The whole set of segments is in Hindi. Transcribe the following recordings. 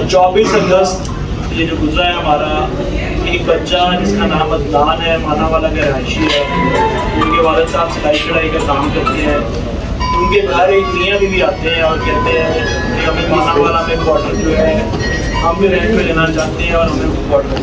24 अगस्त ये जो गुजरा है हमारा, एक बच्चा जिसका नाम अदनान है, मानावाला का रहायशी है। उनके वालिद साहब सिलाई कढ़ाई का काम करते हैं। उनके घर एक मियाँ बीवी आते हैं और कहते हैं कि हमें मानावाला में क्वार्टर जो है हम भी रेंट पे लेना चाहते हैं और हमें क्वार्टर।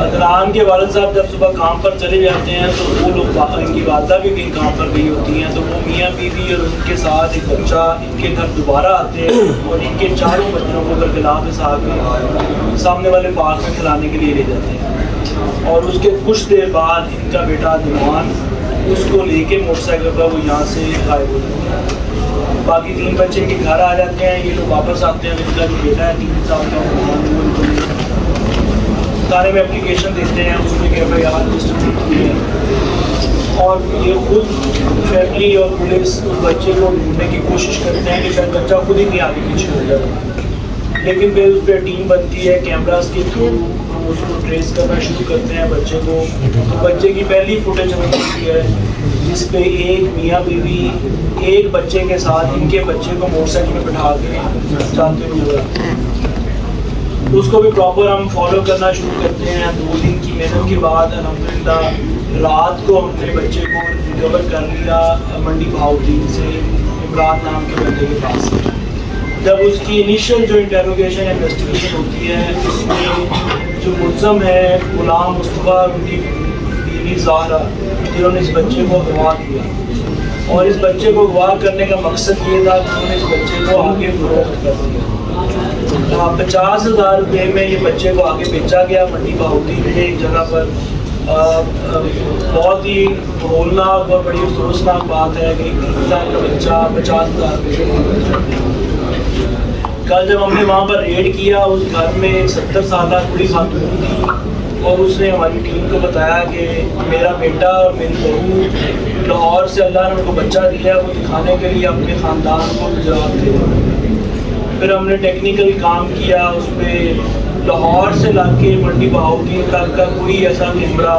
अदनान के वालिद साहब जब सुबह काम पर चले जाते हैं तो वो लोग, इनकी वालदा भी कहीं काम पर गई होती हैं, तो वो मियाँ बीवी और उनके साथ एक बच्चा इनके घर दोबारा आते हैं और इनके चारों बच्चों को बरकलाह के साथ सामने वाले पार्क में खिलाने के लिए ले जाते हैं। और उसके कुछ देर बाद इनका बेटा दुमान उसको लेके मोटरसाइकिल पर वो यहाँ से गायब हो जाते हैं। बाकी 3 बच्चे इनके घर आ जाते हैं। ये लोग वापस आते हैं। इनका जो बेटा है 3 साल का, थाने में एप्लीकेशन देते हैं, उसमें FIR रजिस्टर होती है और ये खुद फैमिली और पुलिस उस बच्चे को ढूंढने की कोशिश करते हैं कि शायद बच्चा खुद ही नहीं आगे पीछे हो जाए। लेकिन फिर उस पर टीम बनती है, कैमरास के थ्रू हम उसको ट्रेस करना शुरू करते हैं बच्चे को। तो बच्चे की पहली फुटेज हमें मिलती है जिस पे एक मियाँ बीवी एक बच्चे के साथ इनके बच्चे को मोटरसाइकिल में बिठा के जाते हुए, उसको भी प्रॉपर हम फॉलो करना शुरू करते हैं। 2 दिन की मेहनत के बाद अल्हम्दुलिल्लाह रात को हमने बच्चे को रिकवर कर लिया मंडी बहाउद्दीन से, इमरान नाम के बंदे के पास। जब उसकी इनिशियल जो इंटेरोगेशन इन्वेस्टिगेशन होती है उसमें जो मुल्ज़म है गुलाम मुस्तफ़ा, उनकी बीवी ज़ाहरा, जिन्होंने इस बच्चे को अगवा किया और इस बच्चे को अगवा करने का मकसद ये था कि उन्होंने इस बच्चे को आगे फरोख्त कर दिया। 50,000 रुपये में ये बच्चे को आगे बेचा गया मंडी बहाउद्दीन में एक जगह पर। बहुत ही होलनाक और बड़ी अफसोसनाक बात है कि 3 साल का बच्चा 50,000 रुपये। कल जब हमने वहाँ पर रेड किया, उस घर में 70 साल बूढ़ी खातून थी और उसने हमारी टीम को बताया कि मेरा बेटा और मेरी बहू लाहौर से अल्लाह ने उनको बच्चा दिया, वो दिखाने के लिए अपने ख़ानदान को गुजरात थे। फिर हमने टेक्निकल काम किया उस पर। लाहौर से लाके मंडी बहाउद्दीन तक का कोई ऐसा कैमरा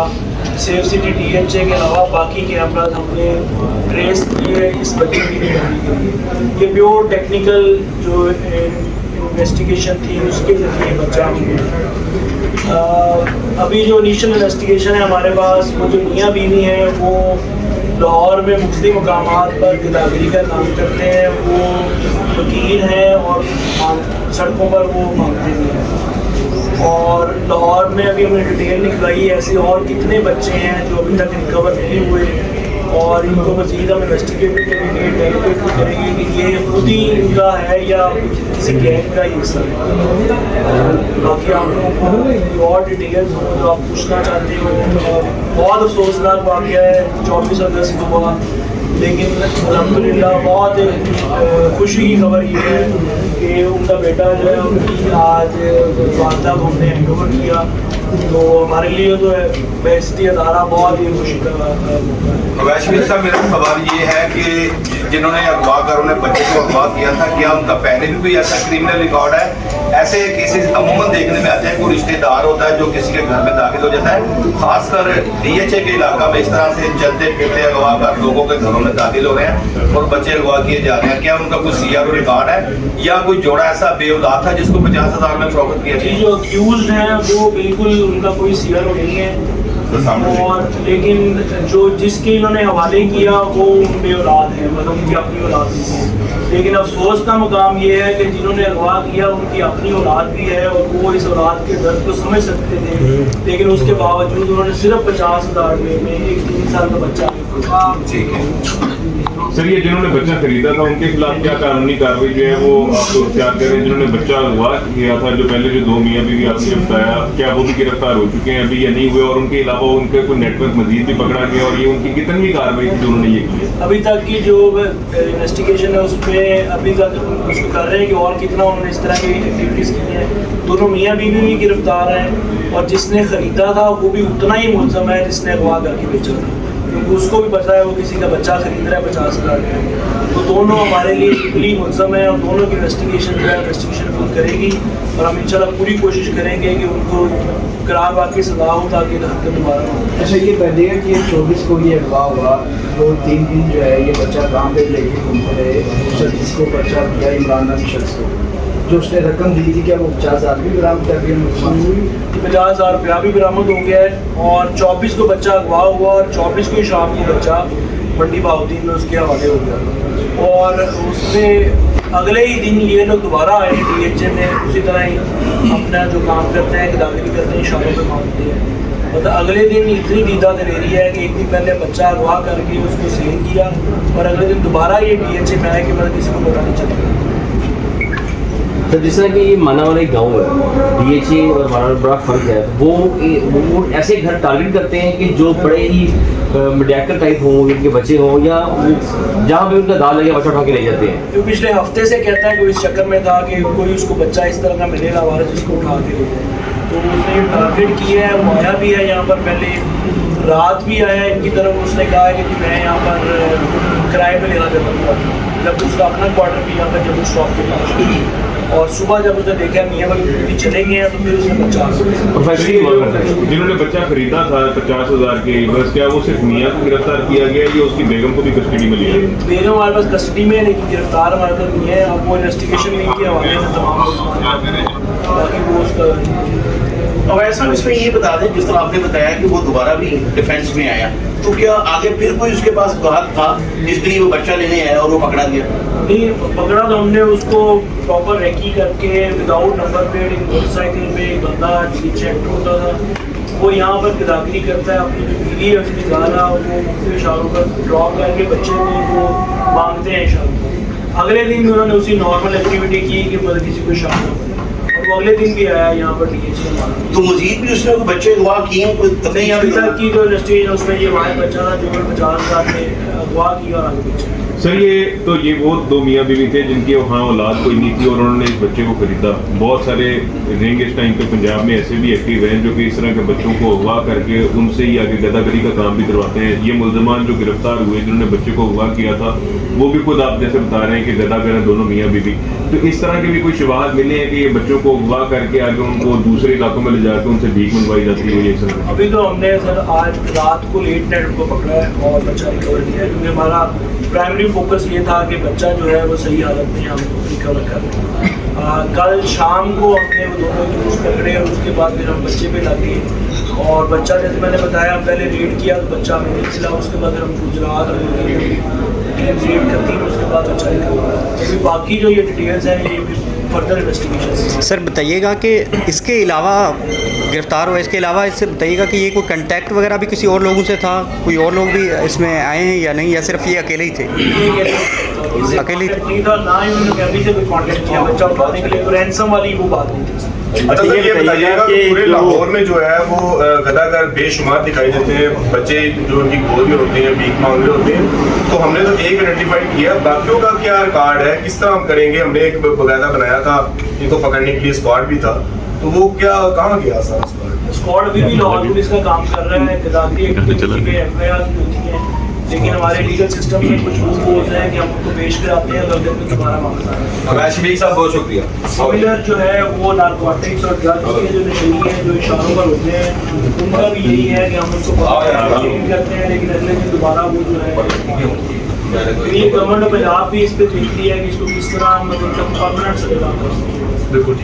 सेफ सिटी DHA के अलावा बाकी कैमरा हमने ट्रेस किए इस बच्चे की रिकवरी के लिए। ये प्योर टेक्निकल जो इन्वेस्टिगेशन थी उसके जरिए बच्चा अभी जो इनिशियल इन्वेस्टिगेशन है हमारे पास, वो जो मियाँ बीवी हैं वो लाहौर में मुख्तलिफ मकामात पर गिदागरी का काम करते हैं। वो वकील हैं और सड़कों पर वो मांगते भी हैं। और लाहौर में अभी हमने डिटेल निकलवाई ऐसे और कितने बच्चे हैं जो अभी तक रिकवर नहीं हुए और इनको मज़ीद हम इन्वेस्टिगेट करेंगे, डेलीगेट भी करेंगे कि ये खुद ही इनका है या किसी गैंग का हिस्सा है। बाकी आप लोगों को और डिटेल्स हो जो आप पूछना चाहते हो। बहुत अफसोसनाक वाक़या है 24 अगस्त को हुआ, लेकिन अल्हम्दुलिल्लाह बहुत खुशी की खबर ये है कि उनका बेटा जो है उनकी आज वालदा को हमने हैंड ओवर किया। तो हमारे लिए तो बेइज्जती अदारा बहुत ही खुशी का वैश्विक साहब, मेरा सवाल ये है कि जिन्होंने अगवा कर उन्हें बच्चे को अगवा किया था, क्या उनका पहले भी कोई ऐसा क्रिमिनल रिकॉर्ड है? ऐसे केसेस अमूमन देखने में आते हैं, कोई रिश्तेदार होता है जो किसी के घर में दाखिल हो जाता है, खासकर DHA के इलाका में इस तरह से चलते फिरते अगवा कर लोगों के घरों में दाखिल हो रहे हैं और बच्चे अगवा किए जा रहे हैं। क्या उनका कोई CRO रिकॉर्ड है या कोई जोड़ा ऐसा बेऔलाद था जिसको 50,000 में फरोख्त किया? जी, जो अक्यूज हैं वो बिल्कुल उनका कोई CRO नहीं है और लेकिन जो जिसके इन्होंने हवाले किया वो उनके औलाद है, मतलब उनकी अपनी औलाद नहीं है। लेकिन अफसोस का मुकाम ये है कि जिन्होंने अगवा किया उनकी अपनी औलाद भी है और वो इस औलाद के दर्द को समझ सकते थे, लेकिन उसके बावजूद उन्होंने सिर्फ 50,000 रुपये में एक 3 साल का बच्चा। ठीक है सर, ये जिन्होंने बच्चा खरीदा था उनके खिलाफ क्या कानूनी कार्रवाई जो है वो आप लोग क्या कह रहे हैं? जिन्होंने बच्चा अगवा किया था, जो पहले जो 2 मियाँ बीवी आपने बताया, क्या वो भी गिरफ्तार हो चुके हैं अभी या नहीं हुए? और उनके अलावा उनके कोई नेटवर्क मजीद भी पकड़ा गया और ये उनकी कितनी कार्रवाई थी जो उन्होंने ये की? अभी तक की जो इन्वेस्टिगेशन है उसमें अभी तक उसको कर रहे हैं कि और कितना उन्होंने इस तरह की एक्टिविटीज़ की हैं। दोनों मियाँ बीवी भी गिरफ्तार हैं और जिसने ख़रीदा था वो भी उतना ही मुल्ज़म है जिसने अगवा करके बेचा था, क्योंकि उसको भी पता है वो किसी का बच्चा खरीद रहा है 50,000 रुपये। तो दोनों हमारे लिए इक्वली मुल्ज़म है और दोनों की इन्वेस्टिगेशन जो है इन्वेस्टिगेशन खुद करेगी और हम इंशाल्लाह पूरी कोशिश करेंगे कि उनको करार वाकई सजा हो ताकि हरकत दोबारा हो। अच्छा, ये बताइए कि 24 को ये अगवा हुआ, वो 3 दिन जो है ये बच्चा काम पे लेके घूमते रहे, जिसको बच्चा दिया इमरान नामी शख्स को, जो उसने रकम दी थी क्या वो 50,000 भी बरामद कर दिया मुसलमान? 50,000 रुपया भी बरामद हो गया है और 24 को बच्चा अगवा हुआ और 24 को ही शाम को बच्चा मंडी बहाउद्दीन में उसके हवाले हो गया और उसने अगले ही दिन ये लोग दोबारा आए DHA में उसी तरह ही अपना जो काम करते हैं गिरफ्तारी करते हैं इशारों पे मांगते हैं। मतलब अगले दिन इतनी दीदा दलेरी है कि एक दिन पहले बच्चा अगवा करके उसको सेल किया और अगले दिन दोबारा ये DHA में आया कि मतलब किसी को पता नहीं चला। तो जिस तरह कि ये मानावाला एक गाँव है, DHA और मानावाला बड़ा फर्क है। वो ऐसे घर टारगेट करते हैं कि जो बड़े ही मीडियाकर टाइप हों, उनके बच्चे हों या जहाँ पे उनका दाल लगे बच्चा उठा के ले जाते हैं। जो पिछले हफ्ते से कहता है कि इस चक्कर में था कि कोई उसको बच्चा इस तरह का मिलेगा वाला जिसको उठा के ले जाए, तो उसने टारगेट किया है। वो आया भी है यहाँ पर, पहले रात भी आया इनकी तरफ। उसने कहा है कि मैं यहाँ पर किराए पे लेना चाहता हूँ, जब उसका अपना क्वार्टर भी यहाँ पर जब स्टॉप के पास। और सुबह जब उसने देखा मियाँ वाली चले गए हैं तो फिर उसने बच्चा जिन्होंने बच्चा खरीदा था 50,000 के बस, क्या वो सिर्फ मियाँ को गिरफ्तार किया गया या उसकी बेगम को भी कस्टडी में लिया? बेगम हमारे पास कस्टडी में है लेकिन गिरफ्तार हमारे पास नहीं है। अब वो इन्वेस्टिगेशन नहीं के हवाले से तमाम बाकी वो उसका। अब ऐसा इसमें ये बता दें, जिस तरह आपने बताया कि वो दोबारा भी डिफेंस में आया, तो क्या आगे फिर कोई उसके पास गवाह था जिसके लिए वो बच्चा लेने आया और वो पकड़ा गया? नहीं पकड़ा तो हमने उसको प्रॉपर रेकी करके विदाउट नंबर प्लेट एक मोटरसाइकिल में एक बंदा चेक होता था, वो यहाँ पर गिरफ्तारी करता है। अपनी जो बीवी है उसकी गाना वो मुख्तलिफ इशारों पर ड्रॉप करके बच्चे को वो मांगते हैं इशारों। अगले दिन भी उन्होंने उसी नॉर्मल एक्टिविटी की कि मतलब किसी को शाम हो, और वो अगले दिन भी आया यहाँ पर DHA। तो मजीद भी उसने बच्चे अगवा किए? नहीं अभी तक की जो इन्वेस्टिगेशन उसमें ये वाहिद बच्चा था जो 50,000 में अगवा किया और आगे बच्चे। सर ये वो दो मियाँ बीवी थे जिनकी वहाँ औलाद कोई नहीं थी और उन्होंने इस बच्चे को खरीदा। बहुत सारे रिंग इस टाइम पे पंजाब में ऐसे भी एक्टिव हैं जो कि इस तरह के बच्चों को अगवा करके उनसे ही आगे गदागरी का काम भी करवाते हैं। ये मुल्ज़मान जो गिरफ्तार हुए जिन्होंने बच्चे को अगवा किया था वो भी खुद आप जैसे बता रहे हैं कि गदागर हैं दोनों मियाँ बीवी। तो इस तरह के भी कोई शवाहद मिले हैं कि ये बच्चों को अगवा करके आगे उनको दूसरे इलाकों में ले जाकर उनसे भीख मंगवाई जाती है? ये सर अभी तो हमने सर आज रात को लेट नाइट उनको पकड़ा है और बच्चा रिकवर किया है, क्योंकि हमारा प्राइमरी फोकस ये था कि बच्चा जो है वो सही हालत में हम रिकवर कर रहे हैं। कल शाम को हमने वो दोनों जूस पकड़े और उसके बाद फिर हम बच्चे पे लगे और बच्चा जैसे मैंने बताया पहले रेड किया तो बच्चा हमें नहीं मिला, उसके बाद हम गुजरात रेड करती है उसके बाद बच्चा रिकवर। अभी बाकी जो ये डिटेल्स हैं ये फर्दर इन्वेस्टिगेशन। सर बताइएगा कि इसके अलावा गिरफ्तार हुआ, इसके अलावा इससे बताइएगा कि ये कोई कांटेक्ट वगैरह भी किसी और लोगों से था, कोई और लोग भी इसमें आए हैं या नहीं, या सिर्फ ये अकेले ही थे? अकेले ही थे था ना ही उन्होंने फैमिली से कोई कांटेक्ट किया बच्चा उठाने के लिए, तो रैंसम वाली वो बात नहीं थी। अच्छा सर ये बताइएगा कि पूरे लाहौर में जो है वो गदागर बेशुमार दिखाई देते हैं बच्चे जो उनकी गोद में होते हैं, भीख मांग रहे होते हैं। तो हमने तो एक आइडेंटिफाइड किया, बाकियों का क्या रिकॉर्ड है, किस तरह हम करेंगे? हमने एक बाकायदा बनाया था इनको पकड़ने के लिए, स्क्वाड भी था, तो वो क्या कहाँ गया सर स्क्वाड? अभी भी लाहौर पुलिस का काम कर रहा है, गदागरी एक्टिविटी पे FIR होती है, लेकिन हमारे लीगल सिस्टम में कुछ रूल बोलते हैं कि हम उनको पेश कराते हैं अगर दिन दोबारा मांगता है। शफीक साहब बहुत शुक्रिया। सिमिलर जो है वो नारकोटिक्स और ड्रग्स के जो नशीली हैं जो इशारों पर होते हैं उनका भी यही है कि हम उनको करते हैं, लेकिन अगले दिन दोबारा वो जो है ये गवर्नमेंट ऑफ पंजाब भी इस पर देखती है कि इसको किस तरह हम मतलब परमानेंट सजा कर सकते हैं। बिल्कुल।